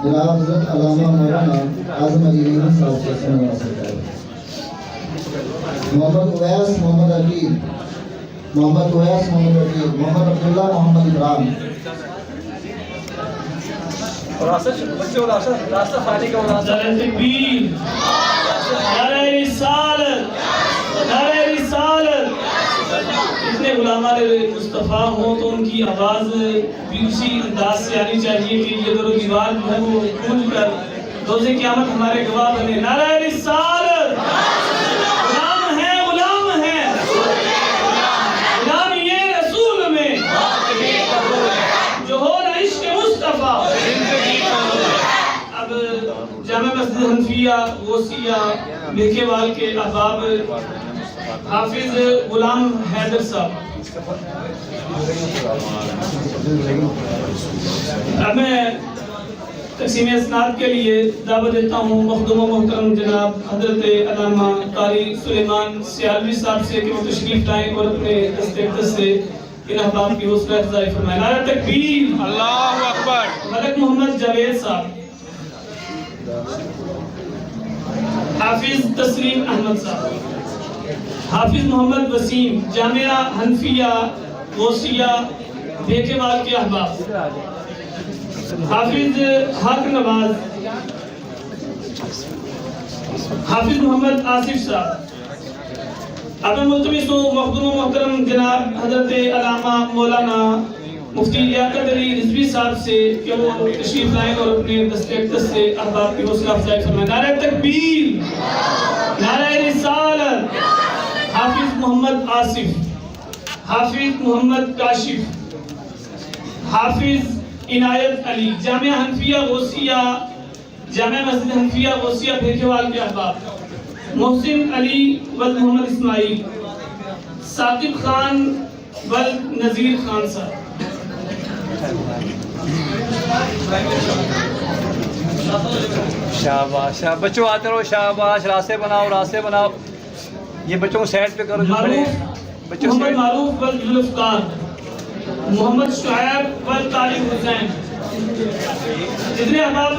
جناب حضرت علامہ مولانا اعظم علی نعیمی صاحب سے سند حاصل کریں. محمد اویس محمد عقیل محمد اویس محمد عقیل محمد عبداللہ محمد ابراہیم. تکبیر نعرہ رسالت نعرہ رسالت. اتنے علماء مصطفیٰ ہوں تو ان کی آواز بھی اسی انداز سے آنی چاہیے کہ یہ در و دیوار جو ہے وہ گونج کر روز قیامت ہمارے گواہ بنے. نعرہ رسالت. غلام ہے غلام ہے غلام یہ رسول میں جو ہو نہ عشق مصطفیٰ. اب جامع مسجد حنفیہ غوثیہ بھیکے وال کے احباب حافظ غلام حیدر صاحب. اب میں تقسیم اسناد کے لیے دعوت دیتا ہوں مخدوم و محترم جناب حضرت علامہ قاری سلیمان سیالوی صاحب سے کہ وہ تشریف لائیں اور اپنے دست سے ان احباب کی حوصلہ افزائی فرمائیں. نعرہ تکبیر. اللہ اکبر. ملک محمد جاوید صاحب. حافظ تسلیم احمد صاحب. حافظ محمد وسیم جامعہ حنفیہ غوثیہ بھیکے وال کے احباب. حافظ حق نواز. حافظ محمد آصف صاحب. اب میں ملتمس ہوں مخدوم و محترم جناب حضرت علامہ مولانا مفتی لیاقت علی رضوی صاحب سے کہ وہ تشریف لائیں اور اپنے دست اقدس سے احباب کی حوصلہ افزائی فرمائیں. نعرہ تکبیر نعرہ رسالت. حافظ محمد آصف حافظ محمد کاشف حافظ عنایت علی جامعہ حنفیہ غوثیہ جامعہ مسجد حنفیہ غوثیہ بھیکے وال کے احباب. محسن علی ولد محمد اسماعیل. ثاقب خان ولد نذیر خان صاحب. شاباش بچوں آتے رہو. شاباش. راستے بناؤ راستے بناؤ. یہ بچوں کو سائڈ پہ کرو جو کھڑے ہیں. بچوں محمد معروف ولد ذوالفقار. محمد شعیب ولد طارق حسین. جتنے احباب